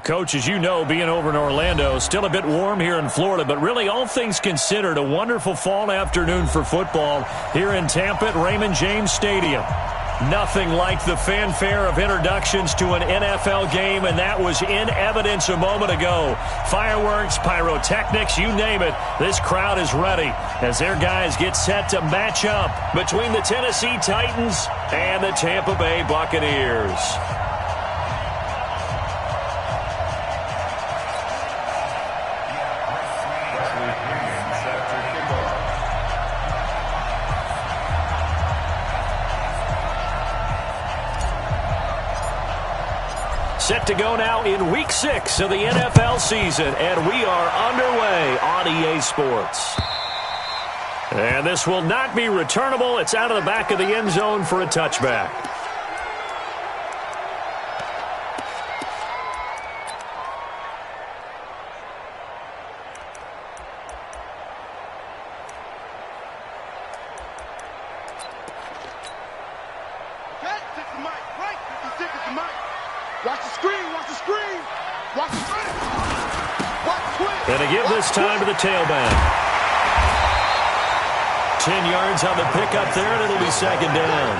Coach, as you know, being over in Orlando, still a bit warm here in Florida, but really all things considered, a wonderful fall afternoon for football here in Tampa at Raymond James Stadium. Nothing like the fanfare of introductions to an NFL game, and that was in evidence a moment ago. Fireworks, pyrotechnics, you name it, this crowd is ready as their guys get set to match up between the Tennessee Titans and the Tampa Bay Buccaneers. Set to go now in Week 6 of the NFL season, and we are underway on EA Sports. And this will not be returnable. It's out of the back of the end zone for a touchback. And to give this time to the tailback. 10 yards on the pickup there, and it'll be second down.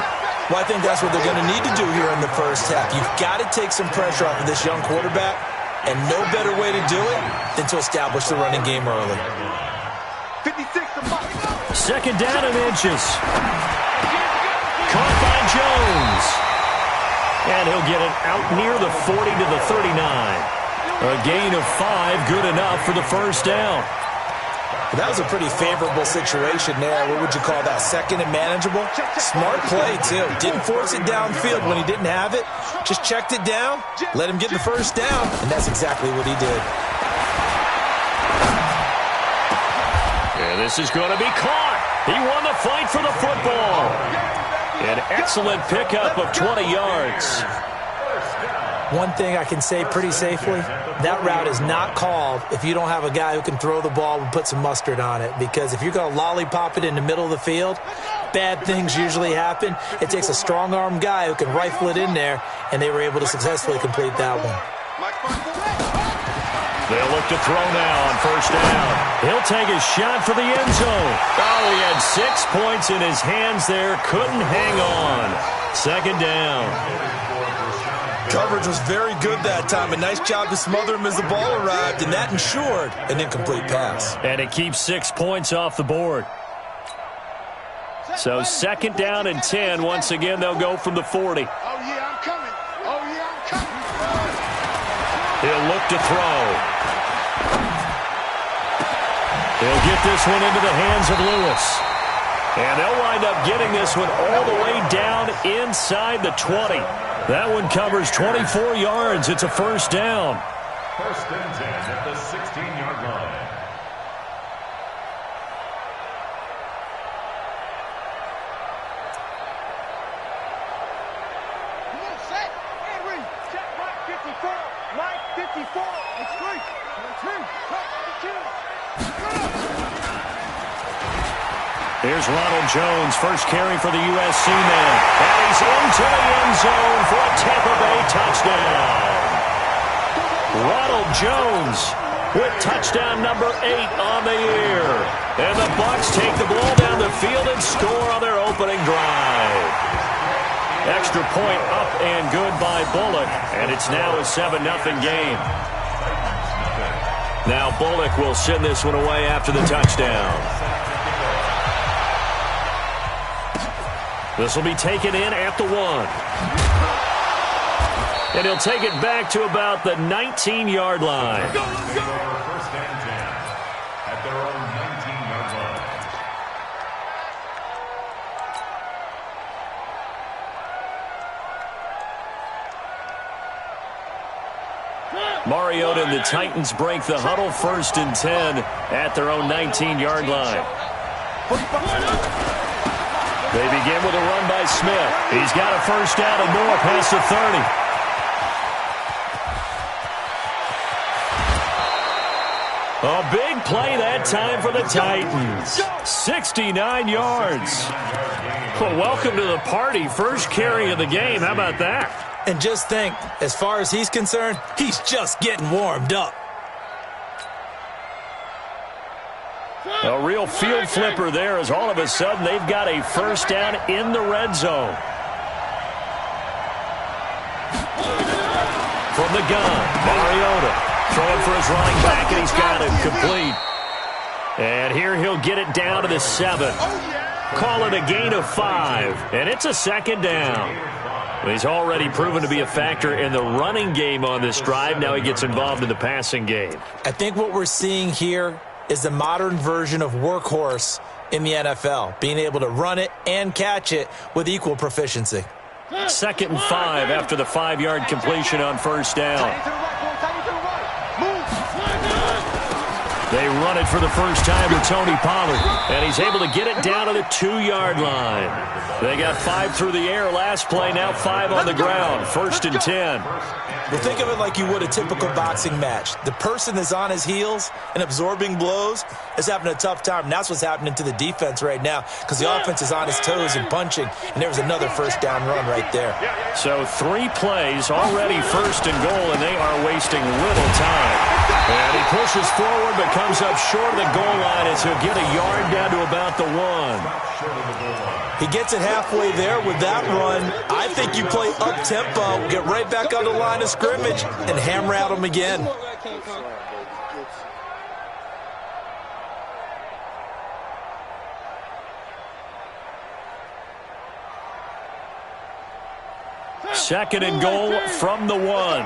Well, I think that's what they're going to need to do here in the first half. You've got to take some pressure off of this young quarterback, and no better way to do it than to establish the running game early. 56 to Mike. Second down and inches. Caught by Jones. And he'll get it out near the 40 to the 39. A gain of 5, good enough for the first down. That was a pretty favorable situation there. What would you call that? Second and manageable? Smart play, too. Didn't force it downfield when he didn't have it. Just checked it down, let him get the first down, and that's exactly what he did. And this is going to be caught. He won the fight for the football. An excellent pickup of 20 yards. One thing I can say pretty safely, that route is not called if you don't have a guy who can throw the ball and put some mustard on it. Because if you're going to lollipop it in the middle of the field, bad things usually happen. It takes a strong-armed guy who can rifle it in there, and they were able to successfully complete that one. They'll look to throw now on first down. He'll take a shot for the end zone. Oh, he had 6 points in his hands there. Couldn't hang on. Second down. Coverage was very good that time. A nice job to smother him as the ball arrived, and that ensured an incomplete pass. And it keeps 6 points off the board. So second down and 10. Once again, they'll go from the 40. Oh, yeah, I'm coming. Oh, yeah, I'm coming. He'll look to throw. He'll get this one into the hands of Lewis. And they'll wind up getting this one all the way down inside the 20. That one covers 24 yards. It's a first down. First and 10 at the 16-yard line. Come on, set. Henry. Check Mike 54. Mike 54. It's 3. 1, 2. Here's Ronald Jones, first carry for the USC man. And he's into the end zone for a Tampa Bay touchdown. Ronald Jones with touchdown number 8 on the year. And the Bucs take the ball down the field and score on their opening drive. Extra point up and good by Bullock. And it's now a 7-0 game. Now Bullock will send this one away after the touchdown. This will be taken in at the 1. And he'll take it back to about the 19-yard line. First and 10 at their own 19-yard line. Mariota and the Titans break the huddle, first and 10 at their own 19-yard line. They begin with a run by Smith. He's got a first down and more past the 30. A big play that time for the Titans. 69 yards. Well, welcome to the party. First carry of the game. How about that? And just think, as far as he's concerned, he's just getting warmed up. A real field flipper there as all of a sudden they've got a first down in the red zone. From the gun, Mariota throwing for his running back, and he's got it complete. And here he'll get it down to the 7. Call it a gain of 5, and it's a second down. He's already proven to be a factor in the running game on this drive. Now he gets involved in the passing game. I think what we're seeing here is the modern version of workhorse in the NFL, being able to run it and catch it with equal proficiency. 2nd and 5 after the 5-yard completion on first down. They run it for the first time to Tony Pollard, and he's able to get it down to the 2-yard line. They got 5 through the air last play, now 5 on the ground. 1st and 10. Well, think of it like you would a typical boxing match. The person that's on his heels and absorbing blows is having a tough time. And that's what's happening to the defense right now because the offense is on his toes and punching, and there was another first down run right there. So 3 plays, already 1st and goal, and they are wasting little time. And he pushes forward but comes up short of the goal line as he'll get a yard down to about the 1. He gets it halfway there with that run. I think you play up-tempo, get right back on the line of scrimmage, and hammer out him again. Second and goal from the 1.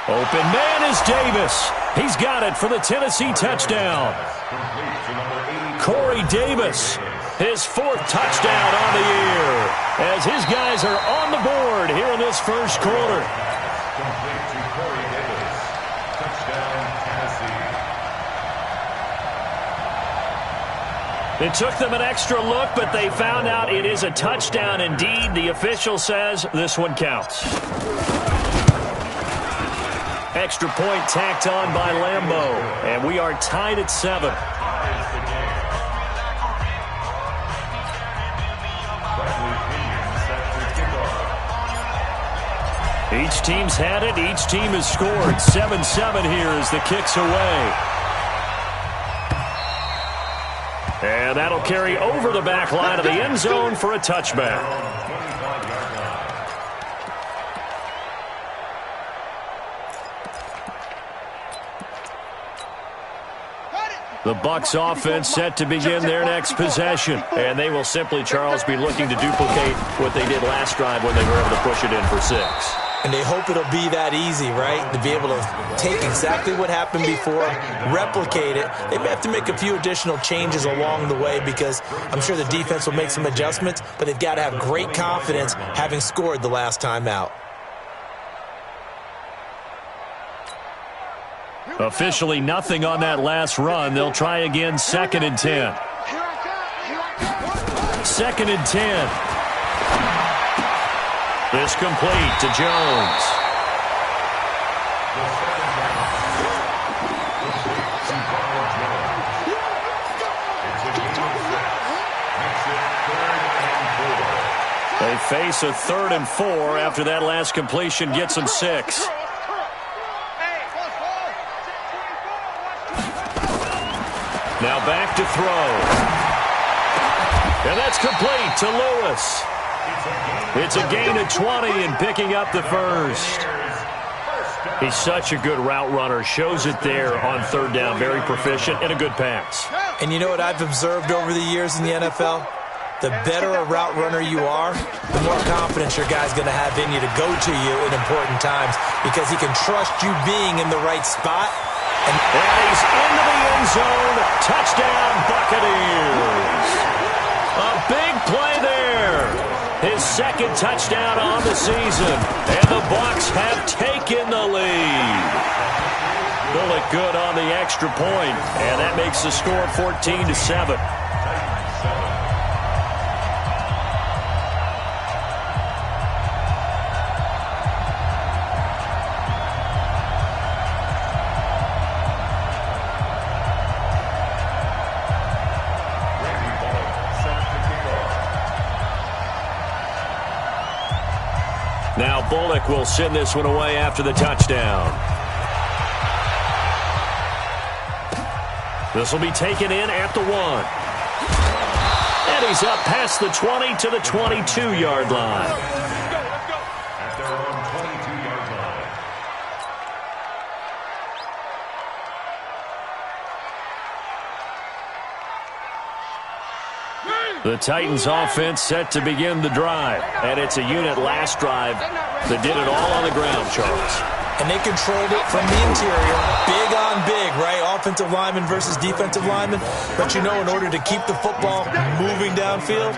Open man is Davis. He's got it for the Tennessee touchdown. Corey Davis, his 4th touchdown on the year, as his guys are on the board here in this first quarter. Complete to Corey Davis. Touchdown, Tennessee. It took them an extra look, but they found out it is a touchdown indeed. The official says this one counts. Extra point tacked on by Lambeau, and we are tied at 7. Each team's had it. Each team has scored. 7-7 here as the kick's away. And that'll carry over the back line of the end zone for a touchback. The Bucs offense set to begin their next possession. And they will simply, Charles, be looking to duplicate what they did last drive when they were able to push it in for 6. And they hope it'll be that easy, right? To be able to take exactly what happened before, replicate it. They may have to make a few additional changes along the way because I'm sure the defense will make some adjustments, but they've got to have great confidence having scored the last time out. Officially nothing on that last run. They'll try again, 2nd and 10. 2nd and 10. This complete to Jones. They face a 3rd and 4 after that last completion gets them 6. Now back to throw. And that's complete to Lewis. It's a gain of 20 and picking up the 1st. He's such a good route runner. Shows it there on 3rd down. Very proficient and a good pass. And you know what I've observed over the years in the NFL? The better a route runner you are, the more confidence your guy's going to have in you to go to you in important times because he can trust you being in the right spot. And he's into the end zone. Touchdown, Buccaneers. A big play there. His 2nd touchdown on the season. And the Bucs have taken the lead. Will it good on the extra point. And that makes the score 14-7. Bullock will send this one away after the touchdown. This will be taken in at the 1. And he's up past the 20 to the 22-yard line. At their own 22-yard line. The Titans offense set to begin the drive. And it's a unit last drive that did it all on the ground, Charles. And they controlled it from the interior. Big on big, right? Offensive lineman versus defensive lineman. But you know, in order to keep the football moving downfield,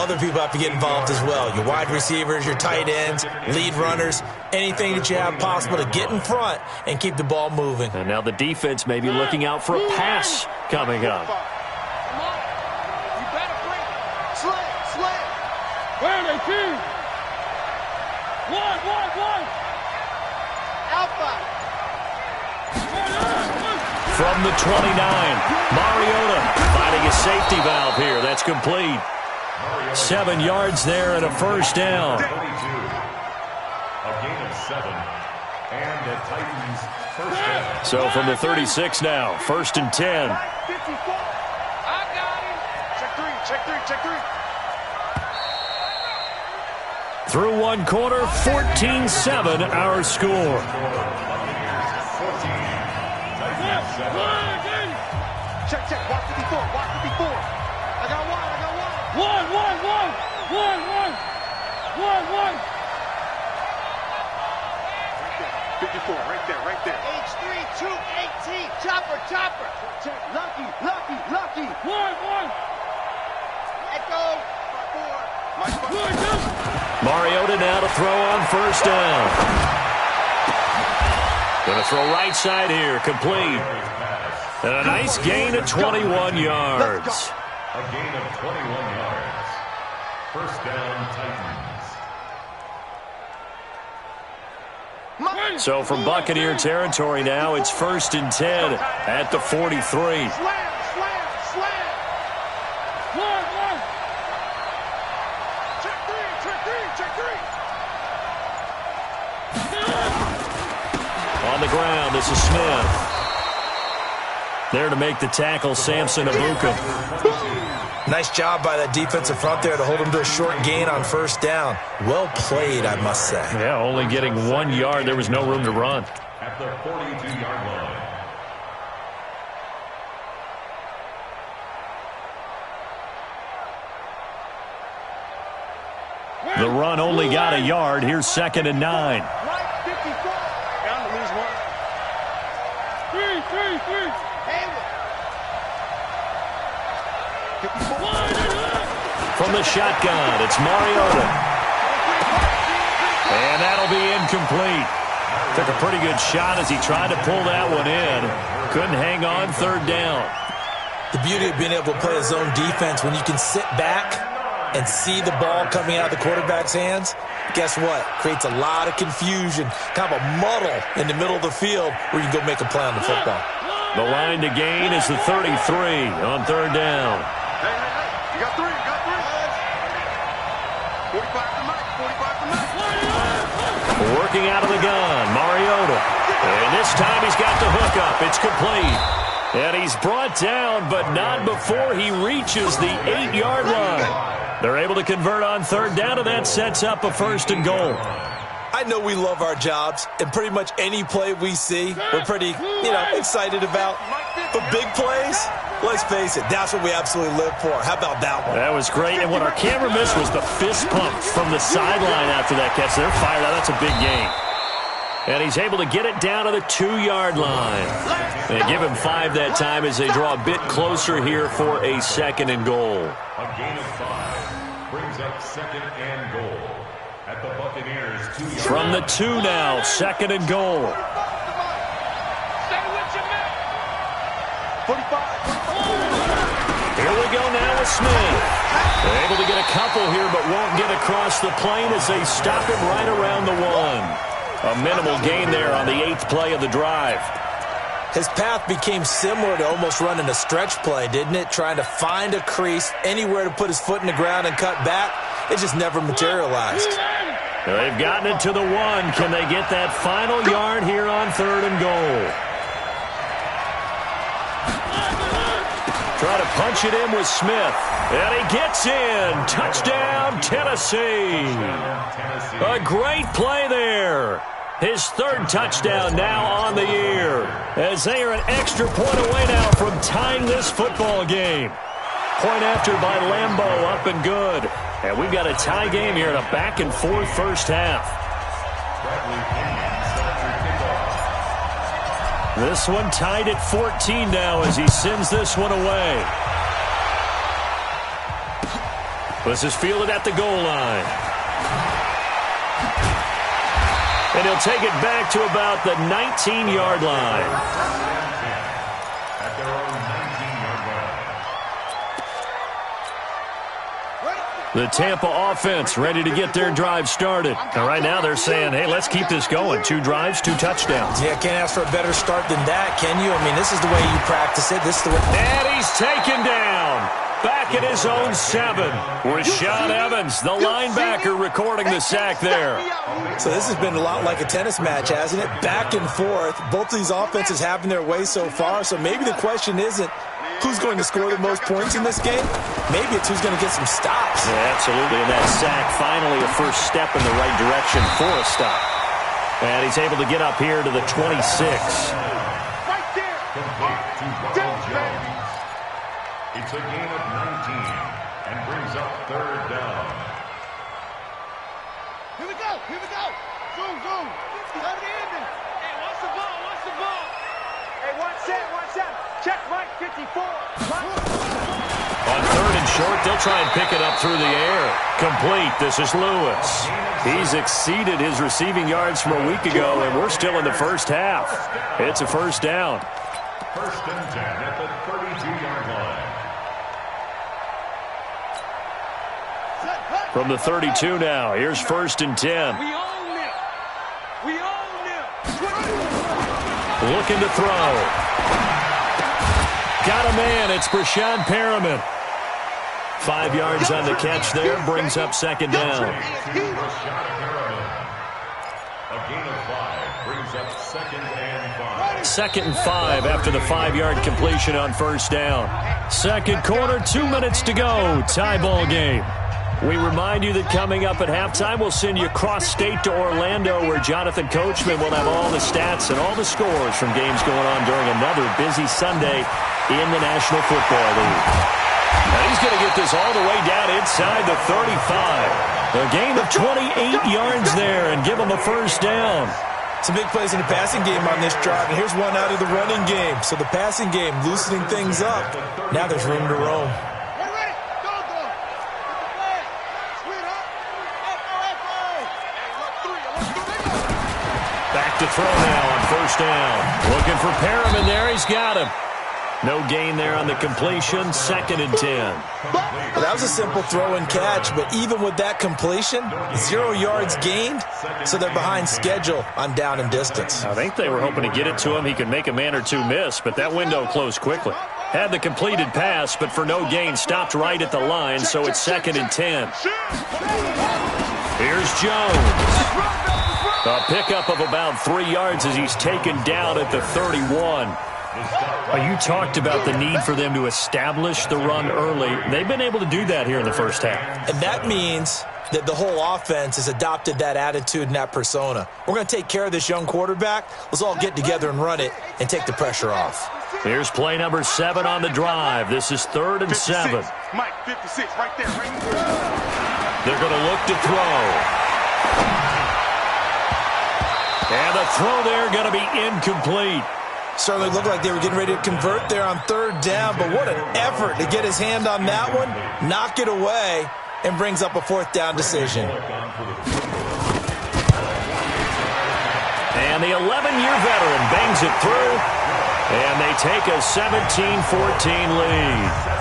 other people have to get involved as well. Your wide receivers, your tight ends, lead runners, anything that you have possible to get in front and keep the ball moving. And now the defense may be looking out for a pass coming up. Where are they, team? One. Alpha. From the 29, Mariota finding a safety valve here. That's complete. 7 yards there and a first down. 32. A gain of 7. And the Titans first down. So from the 36 now, 1st and 10. 54. I got him. Check three. Through one quarter, 14-7 our score. Check. Watch 54. I got one. One. 54, right there. H3, 218. Chopper. Check. Lucky. One. Let go. 4. Mariota now to throw on first down. Going to throw right side here, complete. And a nice gain of 21 yards. A gain of 21 yards. First down, Titans. So from Buccaneer territory now, it's 1st and 10 at the 43. Slam. Check three. On the ground, this is Smith. There to make the tackle, Samson Abuka. Nice job by that defensive front there to hold him to a short gain on first down. Well played, I must say. Yeah, only getting 1 yard. There was no room to run. At the 42-yard line. The run only got a yard. Here's 2nd and 9. Right 54. Bound to lose one. Three. From the shotgun, it's Mariota. And that'll be incomplete. Took a pretty good shot as he tried to pull that one in. Couldn't hang on 3rd down. The beauty of being able to play a zone defense when you can sit back and see the ball coming out of the quarterback's hands, guess what? Creates a lot of confusion, kind of a muddle in the middle of the field where you can go make a play on the football. The line to gain is the 33 on 3rd down. Hey. You got three. 45 to Mike. Working out of the gun, Mariota. And this time he's got the hook up. It's complete. And he's brought down, but not before he reaches the 8-yard line. They're able to convert on 3rd down, and that sets up a 1st and goal. I know we love our jobs, and pretty much any play we see, we're pretty, excited about. But big plays, let's face it, that's what we absolutely live for. How about that one? That was great, and what our camera missed was the fist pump from the sideline after that catch. They're fired out. That's a big gain. And he's able to get it down to the 2-yard line. They give him 5 that time as they draw a bit closer here for a 2nd and goal. A gain of 5 brings up 2nd and goal at the Buccaneers 2-yard. From the 2 now, 2nd and goal. Stay with you, man. 45. Here we go now with Smith. They're able to get a couple here, but won't get across the plane as they stop him right around the 1. A minimal gain there on the 8th play of the drive. His path became similar to almost running a stretch play, didn't it? Trying to find a crease, anywhere to put his foot in the ground and cut back. It just never materialized. They've gotten it to the 1. Can they get that final yard here on 3rd and goal? Try to punch it in with Smith. And he gets in. Touchdown, Tennessee. A great play there. His 3rd touchdown now on the year, as they are an extra point away now from tying this football game. Point after by Lambeau, up and good. And we've got a tie game here in a back-and-forth first half. This one tied at 14 now as he sends this one away. This is fielded at the goal line. And he'll take it back to about the 19-yard line. At their own 19-yard line. The Tampa offense ready to get their drive started. And right now they're saying, hey, let's keep this going. 2 drives, 2 touchdowns. Yeah, can't ask for a better start than that, can you? I mean, this is the way you practice it. This is the way. And he's taken down. Back at his own 7. Rashaan Evans, the linebacker, recording the sack there. So this has been a lot like a tennis match, hasn't it? Back and forth. Both of these offenses having their way so far. So maybe the question isn't who's going to score the most points in this game. Maybe it's who's going to get some stops. Yeah, absolutely. And that sack, finally a first step in the right direction for a stop. And he's able to get up here to the 26. Right there. It's a gain of 19 and brings up 3rd down. Here we go. Here we go. Zoom, zoom. Come in. Hey, watch the ball. Watch the ball. Hey, watch that. Watch that. Check Mike 54. On 3rd and short, they'll try and pick it up through the air. Complete. This is Lewis. He's exceeded his receiving yards from a week ago, and we're still in the first half. It's a first down. 1st and 10 at the 32-yard line. From the 32 now, here's 1st and 10. We own it. We own it. Looking to throw. Got a man. It's Brashad Perriman. 5 yards on the catch there. Brings up 2nd down. A gain of 5 brings up 2nd and 5. 2nd and 5 after the 5-yard completion on 1st down. 2nd quarter, 2 minutes to go. Tie ball game. We remind you that coming up at halftime, we'll send you cross-state to Orlando, where Jonathan Coachman will have all the stats and all the scores from games going on during another busy Sunday in the National Football League. Now he's going to get this all the way down inside the 35. A gain of 28 yards there and give him a first down. Some big plays in the passing game on this drive, and here's one out of the running game. So the passing game loosening things up. Now there's room to roam. Back to throw now on 1st down. Looking for Perriman there. He's got him. No gain there on the completion. 2nd and 10. Well, that was a simple throw and catch, but even with that completion, 0 yards gained, so they're behind schedule on down and distance. I think they were hoping to get it to him. He could make a man or two miss, but that window closed quickly. Had the completed pass, but for no gain, stopped right at the line, so it's 2nd and 10. Here's Jones. A pickup of about 3 yards as he's taken down at the 31. You talked about the need for them to establish the run early. They've been able to do that here in the first half. And that means that the whole offense has adopted that attitude and that persona. We're going to take care of this young quarterback. Let's all get together and run it and take the pressure off. Here's play number 7 on the drive. This is 3rd and 7. Mike 56 right there. They're going to look to throw. And the throw there going to be incomplete. Certainly looked like they were getting ready to convert there on 3rd down, but what an effort to get his hand on that one, knock it away, and brings up a 4th down decision. And the 11-year veteran bangs it through, and they take a 17-14 lead.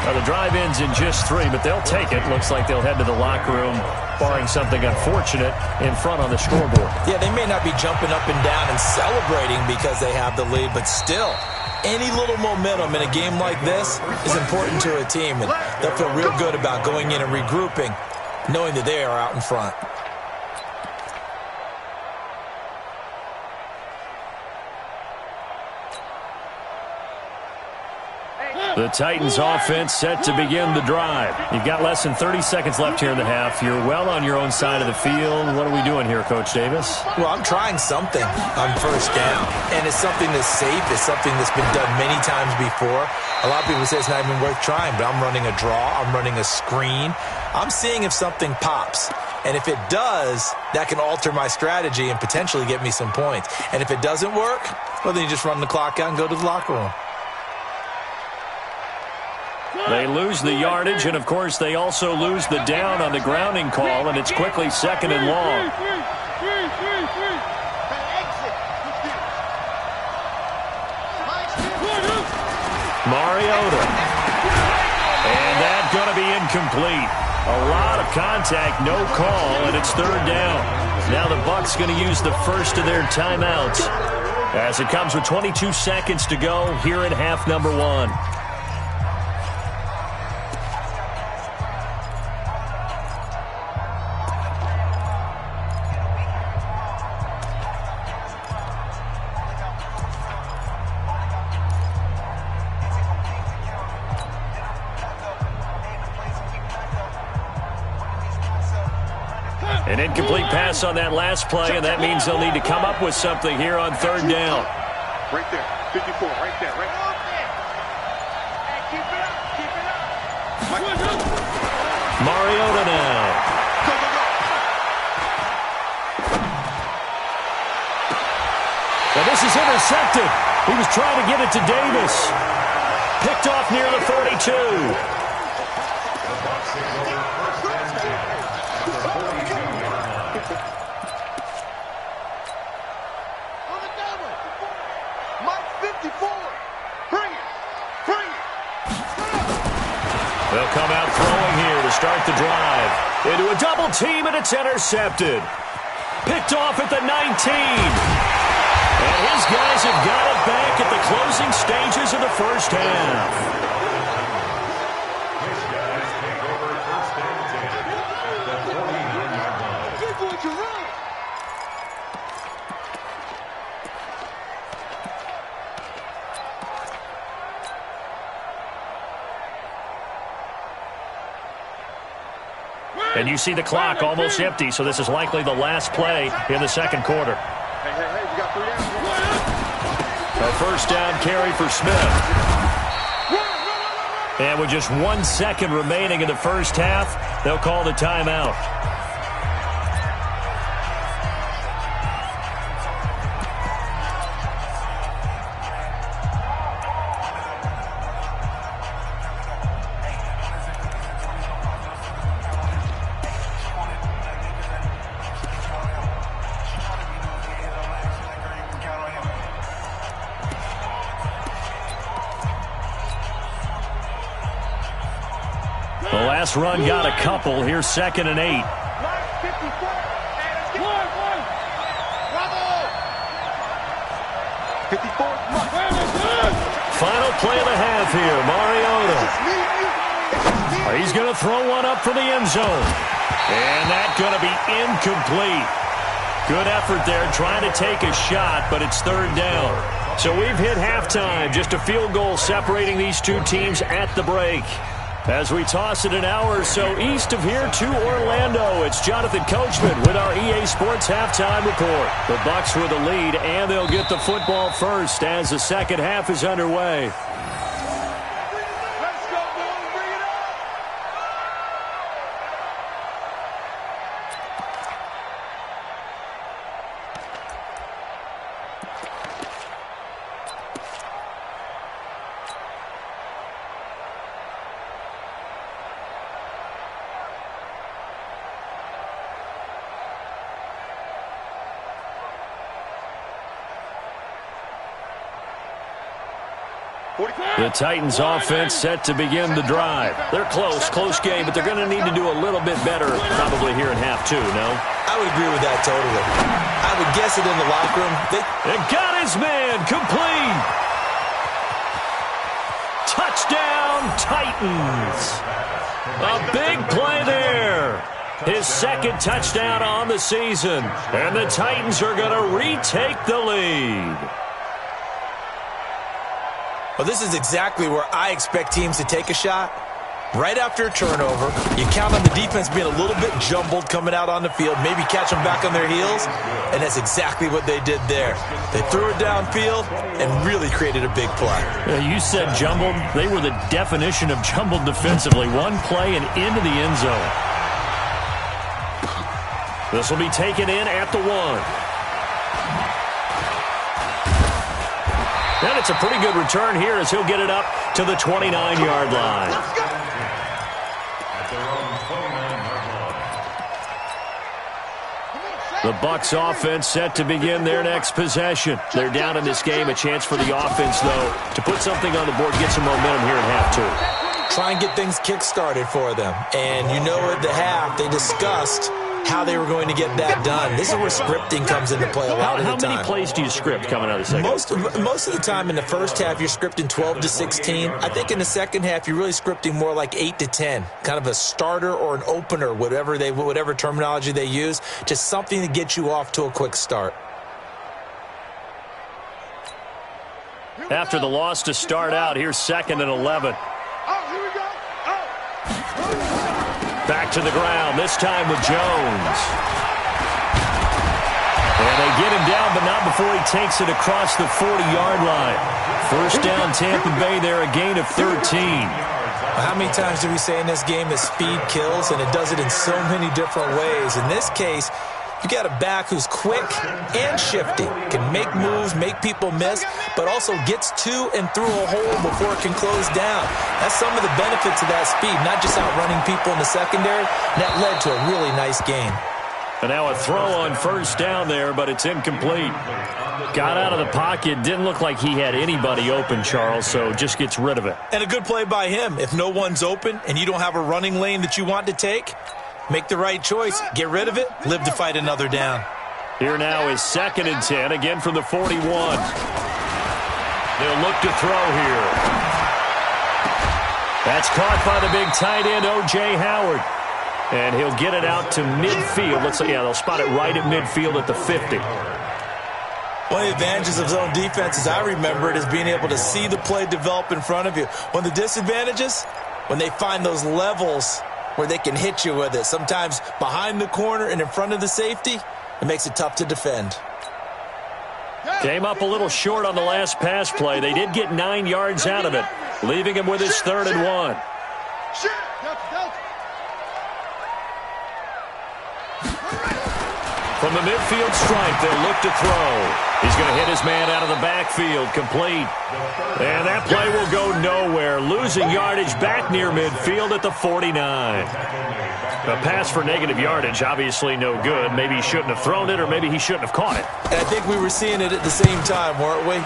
Now, the drive ends in just 3, but they'll take it. Looks like they'll head to the locker room, barring something unfortunate, in front on the scoreboard. Yeah, they may not be jumping up and down and celebrating because they have the lead, but still, any little momentum in a game like this is important to a team, and they'll feel real good about going in and regrouping, knowing that they are out in front. The Titans offense set to begin the drive. You've got less than 30 seconds left here in the half. You're well on your own side of the field. What are we doing here, Coach Davis? Well, I'm trying something on first down, and it's something that's safe. It's something that's been done many times before. A lot of people say it's not even worth trying, but I'm running a draw. I'm running a screen. I'm seeing if something pops. And if it does, that can alter my strategy and potentially get me some points. And if it doesn't work, well, then you just run the clock out and go to the locker room. They lose the yardage, and, of course, they also lose the down on the grounding call, and it's quickly 2nd and long. Mariota. And that's going to be incomplete. A lot of contact, no call, and it's 3rd down. Now the Bucs going to use the first of their timeouts as it comes with 22 seconds to go here in half number 1. An incomplete pass on that last play, and that means they'll need to come up with something here on 3rd down. Right there, 54, right there, right there. Hey, keep it up, keep it up. Mariota now. Go, go, go. Well, this is intercepted. He was trying to get it to Davis. Picked off near the 42. They'll come out throwing here to start the drive. Into a double team, and it's intercepted. Picked off at the 19. And his guys have got it back at the closing stages of the first half. His guys take over 1st and 10 at the 49-yard line. You're going to run. And you see the clock almost empty, so this is likely the last play in the 2nd quarter. Hey, we got 3 downs. A 1st down carry for Smith. And with just 1 second remaining in the first half, they'll call the timeout. The last run got a couple. Here's 2nd and 8. Final play of the half here. Mariota. He's going to throw one up for the end zone. And that's going to be incomplete. Good effort there trying to take a shot, but it's 3rd down. So we've hit halftime. Just a field goal separating these two teams at the break. As we toss it an hour or so east of here to Orlando, it's Jonathan Coachman with our EA Sports Halftime Report. The Bucs with the lead, and they'll get the football first as the second half is underway. Let's go, boys. Bring it up. The Titans offense set to begin the drive. They're close game, but they're going to need to do a little bit better probably here in half 2, no? I would agree with that totally. I would guess it in the locker room. They got his man complete. Touchdown, Titans. A big play there. His 2nd touchdown on the season. And the Titans are going to retake the lead. Well, this is exactly where I expect teams to take a shot. Right after a turnover, you count on the defense being a little bit jumbled coming out on the field, maybe catch them back on their heels, and that's exactly what they did there. They threw it downfield and really created a big play. You said jumbled. They were the definition of jumbled defensively. One play and into the end zone. This will be taken in at the 1. And it's a pretty good return here as he'll get it up to the 29-yard line. The Bucs offense set to begin their next possession. They're down in this game. A chance for the offense, though, to put something on the board, get some momentum here at half 2. Try and get things kick-started for them. And you know at the half, they discussed how they were going to get that done. This is where scripting comes into play a lot of the time. How many plays do you script coming out of the second? Most of the time in the first half, you're scripting 12 to 16. I think in the second half, you're really scripting more like 8 to 10, kind of a starter or an opener, whatever terminology they use, just something to get you off to a quick start. After the loss to start out, here's 2nd and 11. Back to the ground, this time with Jones. And they get him down, but not before he takes it across the 40-yard line. First down, Tampa Bay there, a gain of 13. How many times do we say in this game that speed kills, and it does it in so many different ways? In this case, you got a back who's quick and shifty, can make moves, make people miss, but also gets to and through a hole before it can close down. That's some of the benefits of that speed, not just outrunning people in the secondary. And that led to a really nice gain. And now a throw on first down there, but it's incomplete. Got out of the pocket, didn't look like he had anybody open, Charles, so just gets rid of it. And a good play by him. If no one's open and you don't have a running lane that you want to take, make the right choice, get rid of it, live to fight another down. Here now is 2nd and 10, again from the 41. They'll look to throw here. That's caught by the big tight end, O.J. Howard. And he'll get it out to midfield. Let's say, yeah, they'll spot it right at midfield at the 50. One of the advantages of zone defense, as I remember it, is being able to see the play develop in front of you. One of the disadvantages, when they find those levels where they can hit you with it. Sometimes behind the corner and in front of the safety, it makes it tough to defend. Came up a little short on the last pass play. They did get 9 yards out of it, leaving him with his 3rd and 1. From the midfield stripe, they'll look to throw. He's going to hit his man out of the backfield, complete. And that play will go nowhere. Losing yardage back near midfield at the 49. A pass for negative yardage, obviously no good. Maybe he shouldn't have thrown it, or maybe he shouldn't have caught it. And I think we were seeing it at the same time, weren't we?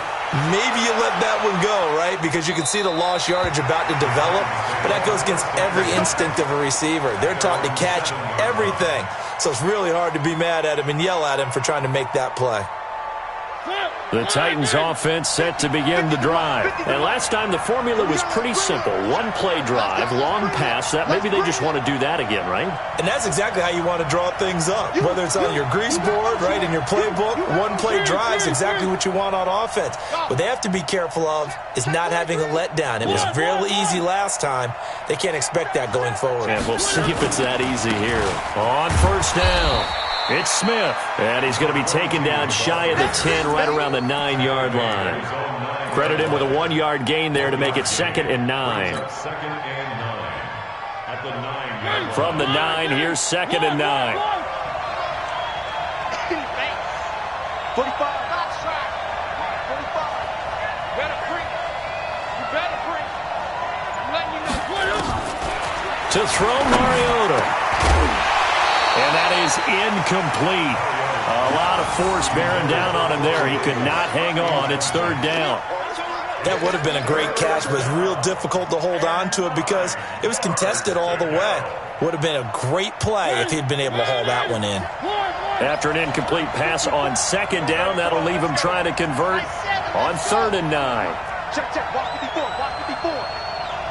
Maybe you let that one go, right? Because you can see the lost yardage about to develop. But that goes against every instinct of a receiver. They're taught to catch everything. So it's really hard to be mad at him and yell at him for trying to make that play. The Titans offense set to begin the drive. And last time the formula was pretty simple. One play drive, long pass. That maybe they just want to do that again, right? And that's exactly how you want to draw things up. Whether it's on your grease board, right, in your playbook, one play drive is exactly what you want on offense. What they have to be careful of is not having a letdown. It was real easy last time. They can't expect that going forward. And we'll see if it's that easy here. On first down, it's Smith. And he's going to be taken down shy of the 10, right around the 9-yard line. Credit him with a 1-yard gain there to make it 2nd and 9. From the 9, here's 2nd and 9. 45. To throw Mariota. And that is incomplete. A lot of force bearing down on him there. He could not hang on. It's 3rd down. That would have been a great catch, but it's real difficult to hold on to it because it was contested all the way. Would have been a great play if he'd been able to haul that one in. After an incomplete pass on 2nd down, that'll leave him trying to convert on 3rd and 9. Check, check. Walk 54. Walk 54.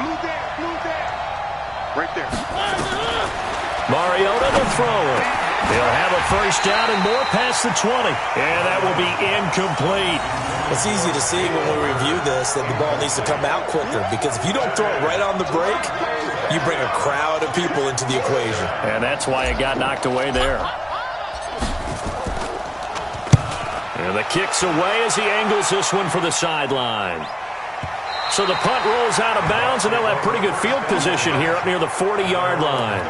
Blue there. Right there. Mariota the thrower. He'll have a first down and more past the 20. And that will be incomplete. It's easy to see when we review this that the ball needs to come out quicker, because if you don't throw it right on the break, you bring a crowd of people into the equation. And that's why it got knocked away there. And the kick's away as he angles this one for the sideline. So the punt rolls out of bounds, and they'll have pretty good field position here up near the 40-yard line.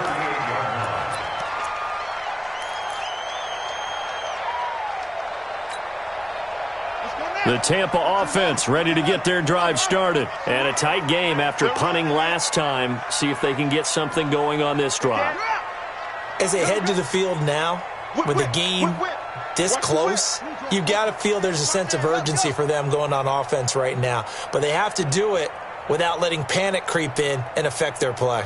The Tampa offense ready to get their drive started. And a tight game after punting last time. See if they can get something going on this drive. As they head to the field now, with the game this close, you've got to feel there's a sense of urgency for them going on offense right now. But they have to do it without letting panic creep in and affect their play.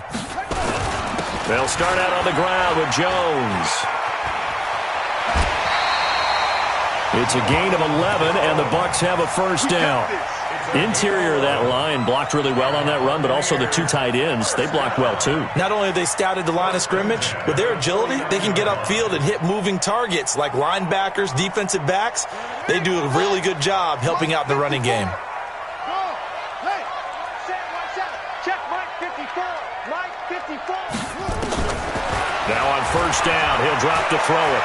They'll start out on the ground with Jones. It's a gain of 11, and the Bucs have a first down. Interior of that line blocked really well on that run, but also the two tight ends, they blocked well too. Not only have they scouted the line of scrimmage, with their agility, they can get upfield and hit moving targets like linebackers, defensive backs. They do a really good job helping out the running game. Now on first down, he'll drop to throw it.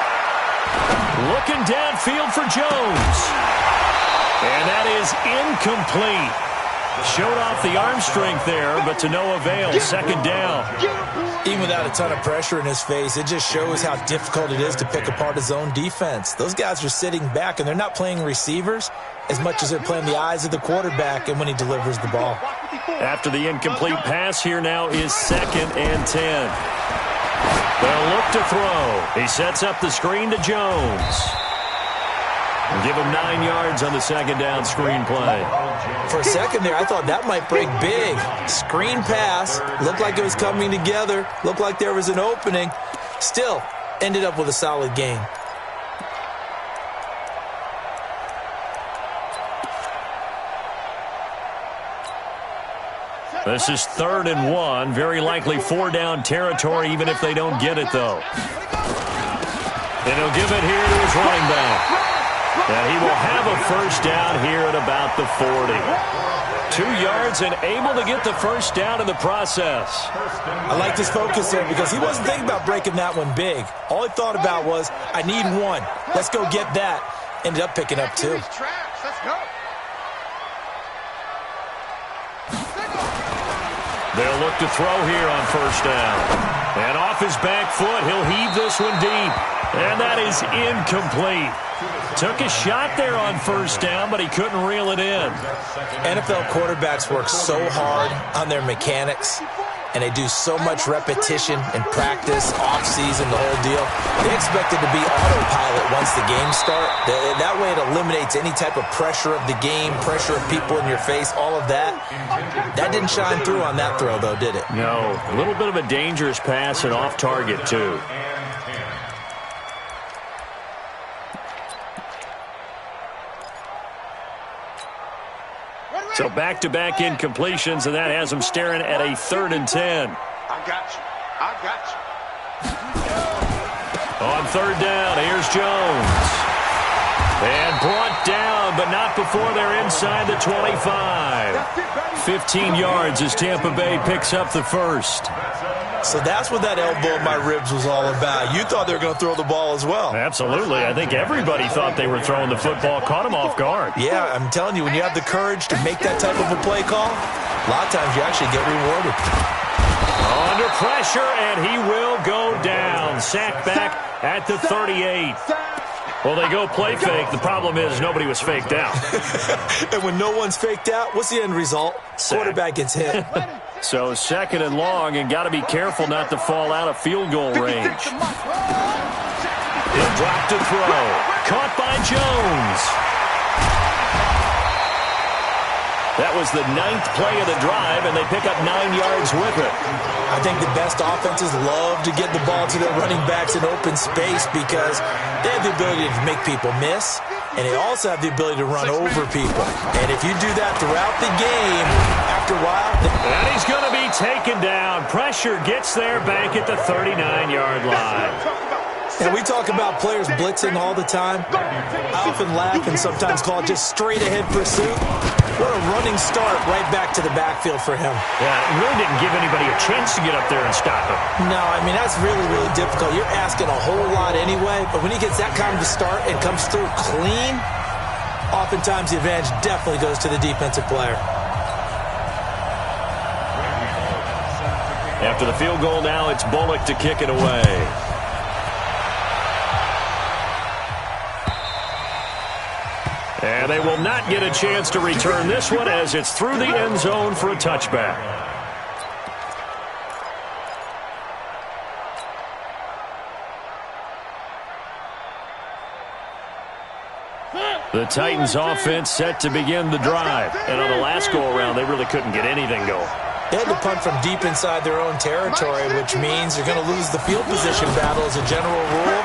Looking downfield for Jones. And that is incomplete. Showed off the arm strength there, but to no avail. Second down. Even without a ton of pressure in his face, it just shows how difficult it is to pick apart his own defense. Those guys are sitting back, and they're not playing receivers as much as they're playing the eyes of the quarterback and when he delivers the ball. After the incomplete pass, here now is 2nd and 10. They'll look to throw. He sets up the screen to Jones. Give him 9 yards on the second down screen play. For a second there, I thought that might break big. Screen pass. Looked like it was coming together. Looked like there was an opening. Still, ended up with a solid gain. This is 3rd and 1. Very likely 4-down territory, even if they don't get it, though. And he'll give it here to his running back. And he will have a first down here at about the 40. 2 yards and able to get the first down in the process. I like his focus there because he wasn't thinking about breaking that one big. All he thought about was, I need one. Let's go get that. Ended up picking up 2. Let's go. They'll look to throw here on first down. And off his back foot, he'll heave this one deep. And that is incomplete. Took a shot there on first down, but he couldn't reel it in. NFL quarterbacks work so hard on their mechanics, and they do so much repetition and practice, off-season, the whole deal. They expect it to be autopilot once the games start. That way it eliminates any type of pressure of the game, pressure of people in your face, all of that. That didn't shine through on that throw, though, did it? No. A little bit of a dangerous pass and off target, too. So back-to-back incompletions, and that has them staring at a 3rd and 10. I got you. On 3rd down, here's Jones. And brought down, but not before they're inside the 25. 15 yards as Tampa Bay picks up the first. So that's what that elbow in my ribs was all about. You thought they were going to throw the ball as well. Absolutely. I think everybody thought they were throwing the football, caught him off guard. Yeah, I'm telling you, when you have the courage to make that type of a play call, a lot of times you actually get rewarded. Under pressure, and he will go down. Sacked back at the 38. Well, they go play fake. The problem is nobody was faked out. And when no one's faked out, what's the end result? Sack. Quarterback gets hit. So 2nd and long, and got to be careful not to fall out of field goal range. He'll drop to throw. Caught by Jones. That was the 9th play of the drive, and they pick up 9 yards with it. I think the best offenses love to get the ball to their running backs in open space because they have the ability to make people miss, and they also have the ability to run over people. And if you do that throughout the game, after a while... And he's going to be taken down. Pressure gets there back at the 39-yard line. And we talk about players blitzing all the time. I often laugh and sometimes call it just straight-ahead pursuit. What a running start right back to the backfield for him. Yeah, it really didn't give anybody a chance to get up there and stop him. No, I mean, that's really, really difficult. You're asking a whole lot anyway, but when he gets that kind of a start and comes through clean, oftentimes the advantage definitely goes to the defensive player. After the field goal now, it's Bullock to kick it away. And they will not get a chance to return this one as it's through the end zone for a touchback. The Titans offense set to begin the drive. And on the last go-around, they really couldn't get anything going. They had to punt from deep inside their own territory, which means you're going to lose the field position battle as a general rule.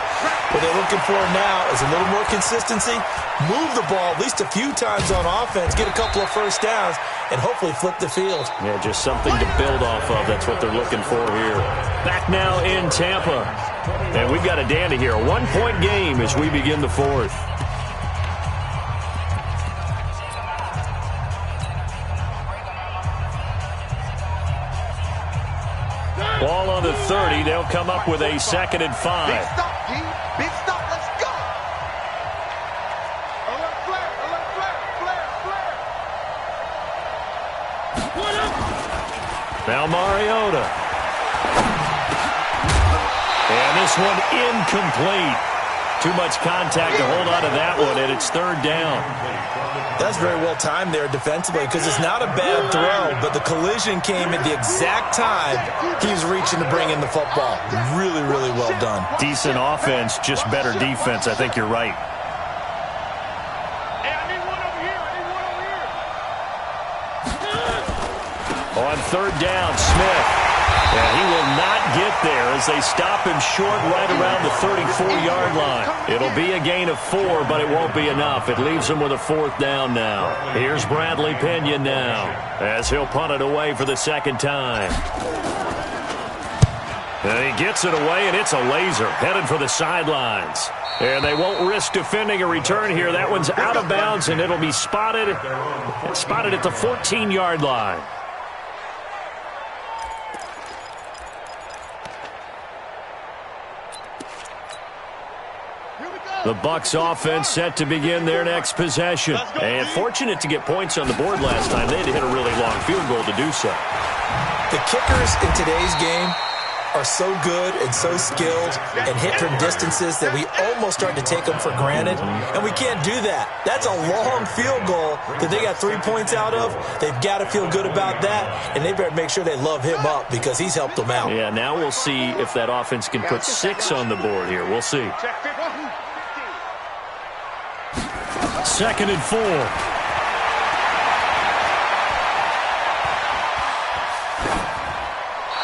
What they're looking for now is a little more consistency, move the ball at least a few times on offense, get a couple of first downs, and hopefully flip the field. Yeah, just something to build off of. That's what they're looking for here. Back now in Tampa. And we've got a dandy here. A one-point game as we begin the fourth. Ball on the 30. They'll come up with a 2nd and 5. Big stop, D. Big stop. Let's go. Alert flare. Alert flare. Flare. Now Mariota. And this one incomplete. Too much contact to hold on to that one, and it's 3rd down. That's very well timed there defensively because it's not a bad throw, but the collision came at the exact time he was reaching to bring in the football. Really, really well done. Decent offense, just better defense. I think you're right. Hey, I need one over here. On 3rd down, Smith. And he will not get there as they stop him short right around the 34-yard line. It'll be a gain of 4, but it won't be enough. It leaves him with a 4th down now. Here's Bradley Pinion now as he'll punt it away for the 2nd time. And he gets it away, and it's a laser headed for the sidelines. And they won't risk defending a return here. That one's out of bounds, and it'll be spotted at the 14-yard line. The Bucs offense set to begin their next possession. And fortunate to get points on the board last time. They had to hit a really long field goal to do so. The kickers in today's game are so good and so skilled and hit from distances that we almost start to take them for granted. And we can't do that. That's a long field goal that they got 3 points out of. They've got to feel good about that, and they better make sure they love him up because he's helped them out. Yeah, now we'll see if that offense can put 6 on the board here. We'll see. 2nd and 4.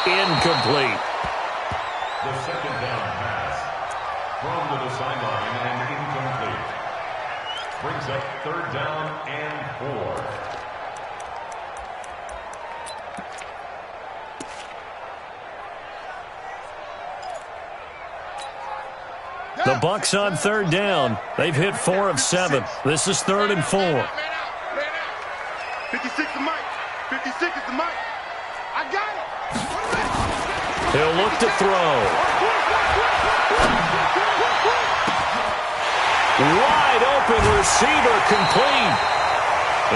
Incomplete. The 2nd down pass thrown to the sideline and incomplete. Brings up 3rd down and 4. The Bucs on 3rd down. They've hit 4 of 7. This is 3rd and 4. 56 is Mike. 56 is the Mike. I got it. He'll look to throw. Wide open receiver complete.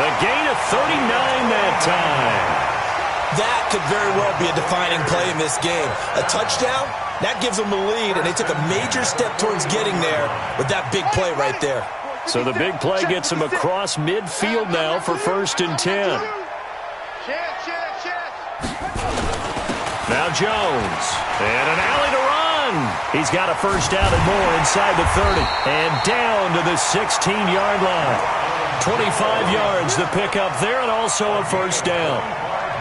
A gain of 39 that time. That could very well be a defining play in this game. A touchdown, that gives them the lead, and they took a major step towards getting there with that big play right there. So the big play gets them across midfield now for 1st and 10. Now Jones, and an alley to run. He's got a 1st down and more inside the 30, and down to the 16-yard line. 25 yards to pick up there, and also a 1st down.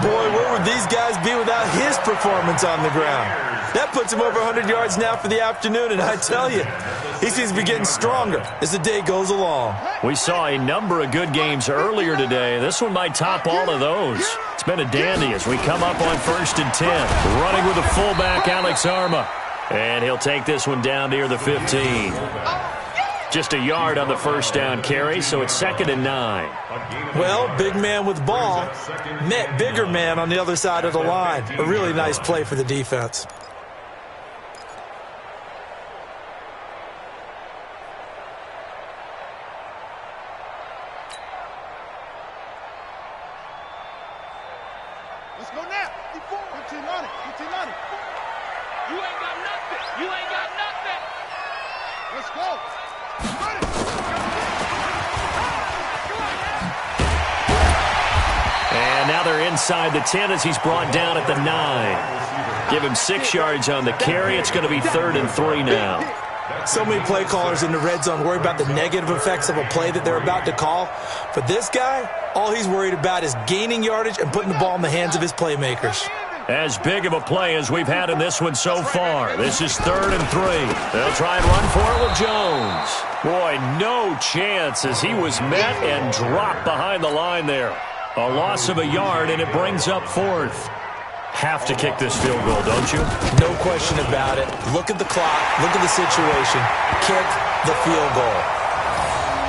Boy, where would these guys be without his performance on the ground? That puts him over 100 yards now for the afternoon, and I tell you, he seems to be getting stronger as the day goes along. We saw a number of good games earlier today. This one might top all of those. It's been a dandy as we come up on 1st and 10. Running with the fullback, Alex Arma. And he'll take this one down near the 15. Just a yard on the first down carry, so it's 2nd and 9. Well, big man with ball met bigger man on the other side of the line. A really nice play for the defense. Let's go now. 15 on it. 15 on it. You ain't got nothing. You ain't got nothing. Let's go. And now they're inside the 10 as he's brought down at the 9. Give him 6 yards on the carry. It's going to be 3rd and 3 now. So many play callers in the red zone worry about the negative effects of a play that they're about to call. For this guy, all he's worried about is gaining yardage and putting the ball in the hands of his playmakers. As big of a play as we've had in this one so far. This is 3rd and 3. They'll try and run for it with Jones. Boy, no chance as he was met and dropped behind the line there. A loss of a yard, and it brings up 4th. Have to kick this field goal, don't you? No question about it. Look at the clock. Look at the situation. Kick the field goal.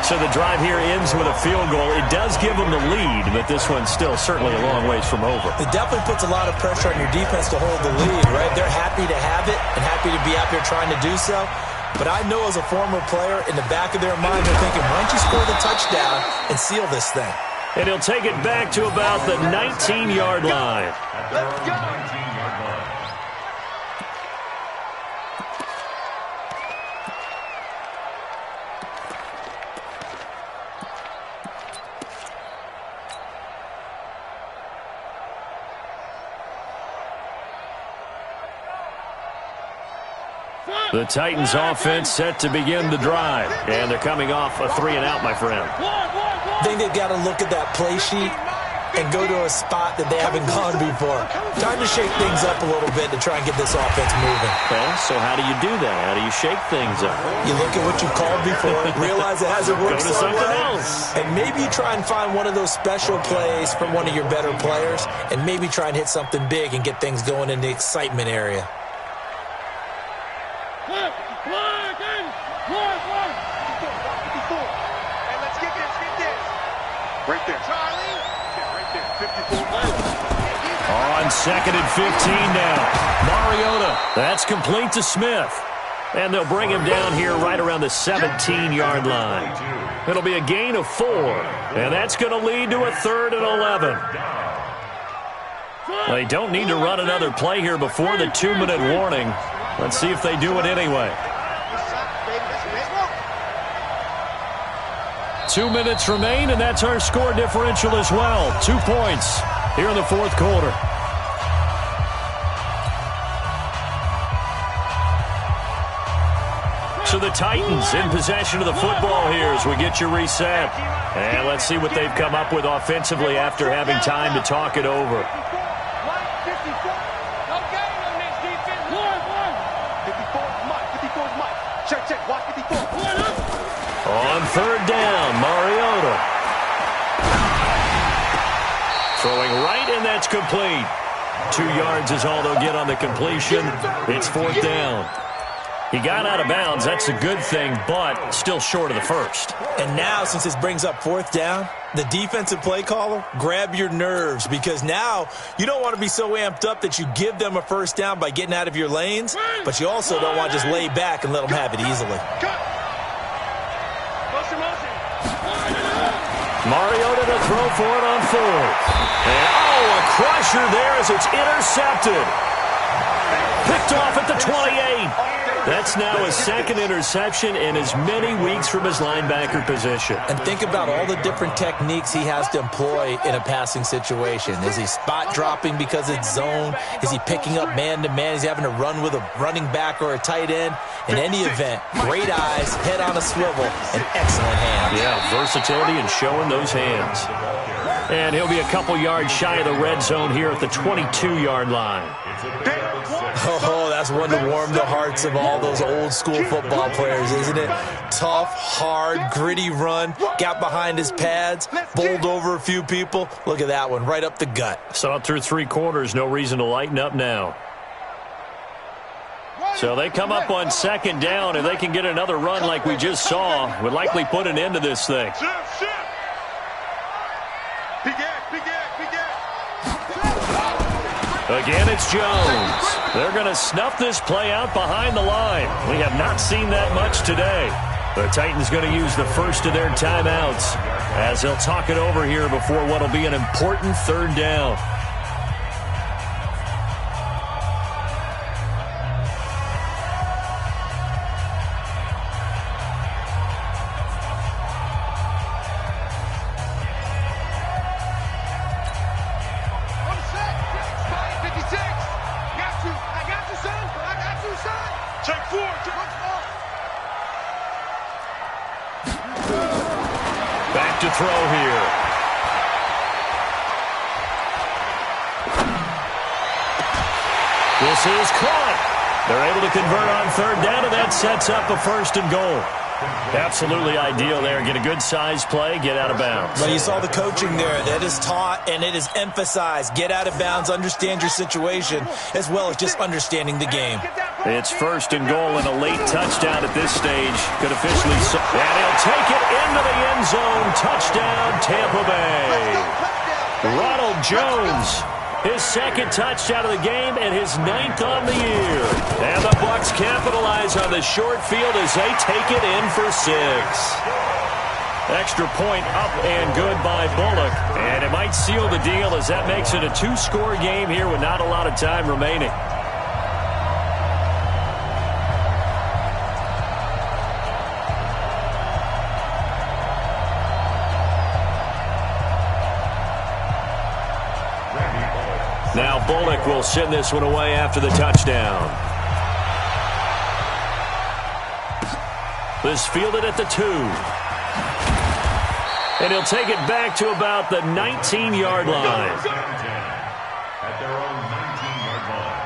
So the drive here ends with a field goal. It does give them the lead, but this one's still certainly a long ways from over. It definitely puts a lot of pressure on your defense to hold the lead, right? They're happy to have it and happy to be out there trying to do so. But I know as a former player, in the back of their mind, they're thinking, why don't you score the touchdown and seal this thing? And he'll take it back to about the 19-yard line. Let's go. 19-yard line. The Titans offense set to begin the drive. And they're coming off a 3-and-out, my friend. I think they've got to look at that play sheet and go to a spot that they haven't gone before. Time to shake things up a little bit to try and get this offense moving. Okay, so how do you do that? How do you shake things up? You look at what you called before, realize it hasn't worked Go to so something well, else. and maybe you try and find one of those special plays from one of your better players, and maybe try and hit something big and get things going in the excitement area. Hey, let's get this. Get this. Right there. Charlie. Yeah, right there. 54. On 2nd and 15 now. Mariota. That's complete to Smith. And they'll bring him down here right around the 17-yard line. It'll be a gain of 4. And that's going to lead to a 3rd and 11. They don't need to run another play here before the 2-minute warning. Let's see if they do it anyway. 2 minutes remain, and that's our score differential as well. 2 points here in the 4th quarter. So the Titans in possession of the football here as we get you reset. And let's see what they've come up with offensively after having time to talk it over. On 3rd down, Mariota. Throwing right, and that's complete. 2 yards is all they'll get on the completion. It's 4th down. He got out of bounds. That's a good thing, but still short of the first. And now, since this brings up 4th down, the defensive play caller, grab your nerves, because now you don't want to be so amped up that you give them a 1st down by getting out of your lanes, but you also don't want to just lay back and let them have it easily. Mariota to throw for it on 4th. And, a crusher there as it's intercepted. Picked off at the 28. That's now his 2nd interception in as many weeks from his linebacker position. And think about all the different techniques he has to employ in a passing situation. Is he spot dropping because it's zone? Is he picking up man-to-man? Is he having to run with a running back or a tight end? In any event, great eyes, head on a swivel, and excellent hands. Yeah, versatility and showing those hands. And he'll be a couple yards shy of the red zone here at the 22-yard line. Oh, that's one to warm the hearts of all those old-school football players, isn't it? Tough, hard, gritty run, got behind his pads, bowled over a few people. Look at that one, right up the gut. Saw it through 3 quarters, no reason to lighten up now. So they come up on second down, and they can get another run like we just saw. Would likely put an end to this thing. Again, it's Jones. They're going to snuff this play out behind the line. We have not seen that much today. The Titans going to use the first of their timeouts as they'll talk it over here before what will be an important third down. To throw here. This is caught. They're able to convert on third down, and that sets up a first and goal. Absolutely ideal there. Get a good size play, get out of bounds. Well, you saw the coaching there. That is taught and it is emphasized. Get out of bounds, understand your situation, as well as just understanding the game. It's first and goal and a late touchdown at this stage. Could officially... And he'll take it into the end zone. Touchdown, Tampa Bay. Ronald Jones, his second touchdown of the game and his 9th on the year. And the Bucs capitalize on the short field as they take it in for 6. Extra point up and good by Bullock. And it might seal the deal as that makes it a 2-score game here with not a lot of time remaining. Now Bullock will send this one away after the touchdown. This fielded at the 2. And he'll take it back to about the 19-yard line. At their own 19-yard line.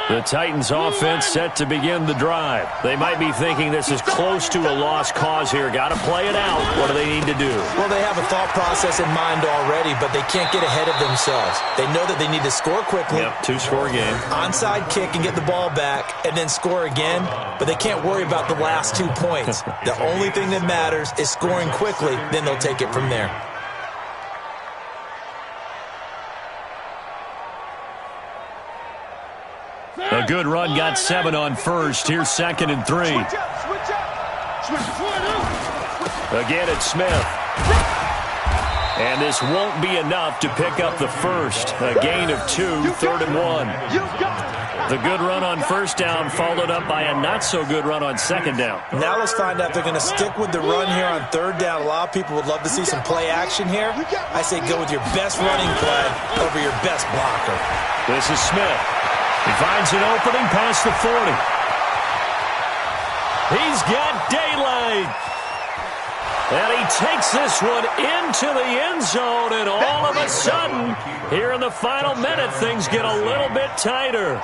The Titans offense set to begin the drive. They might be thinking this is close to a lost cause here. Got to play it out. What do they need to do? Well, they have a thought process in mind already, but they can't get ahead of themselves. They know that they need to score quickly. Yep, 2-score game. Onside kick and get the ball back and then score again, but they can't worry about the last 2 points. The only thing that matters is scoring quickly, then they'll take it from there. A good run got 7 on first. Here's 2nd and 3. Again, it's Smith. And this won't be enough to pick up the first. A gain of 2, 3rd and 1. The good run on first down followed up by a not-so-good run on second down. Now let's find out if they're going to stick with the run here on third down. A lot of people would love to see some play action here. I say go with your best running play over your best blocker. This is Smith. He finds an opening past the 40. He's got daylight. And he takes this one into the end zone, and all of a sudden, here in the final minute, things get a little bit tighter.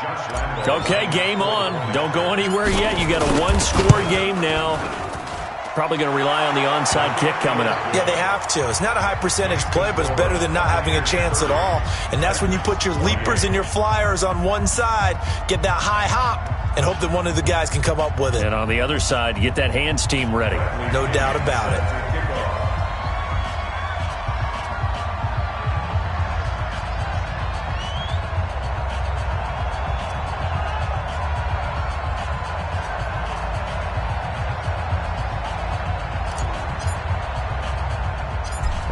Okay, game on. Don't go anywhere yet. You got a 1-score game now. Probably going to rely on the onside kick coming up. Yeah, they have to. It's not a high percentage play, but it's better than not having a chance at all. And that's when you put your leapers and your flyers on one side, get that high hop, and hope that one of the guys can come up with it. And on the other side, get that hands team ready. No doubt about it.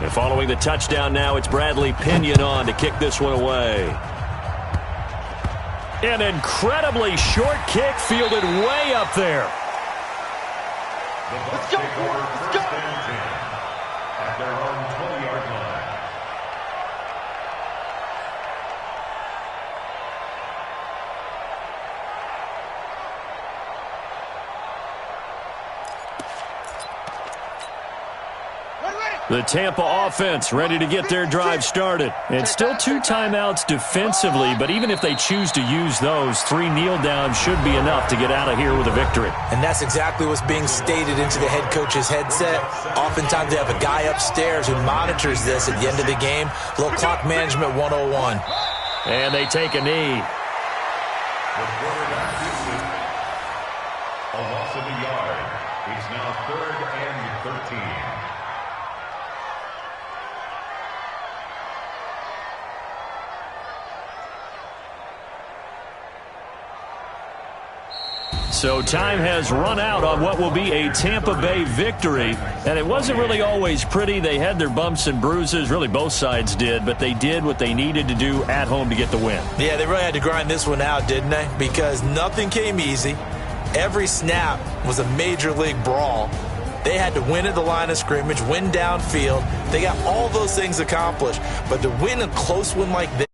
And following the touchdown now, it's Bradley Pinion on to kick this one away. An incredibly short kick fielded way up there. Let's go, let's go. At their own 20-yard line. The Tampa offense ready to get their drive started. And still 2 timeouts defensively, but even if they choose to use those, 3 kneel downs should be enough to get out of here with a victory. And that's exactly what's being stated into the head coach's headset. Oftentimes they have a guy upstairs who monitors this at the end of the game. A little clock management 101. And they take a knee. The quarterback uses a loss of a yard. It's now 3rd and 13. So time has run out on what will be a Tampa Bay victory. And it wasn't really always pretty. They had their bumps and bruises. Really, both sides did. But they did what they needed to do at home to get the win. Yeah, they really had to grind this one out, didn't they? Because nothing came easy. Every snap was a major league brawl. They had to win at the line of scrimmage, win downfield. They got all those things accomplished. But to win a close one like this,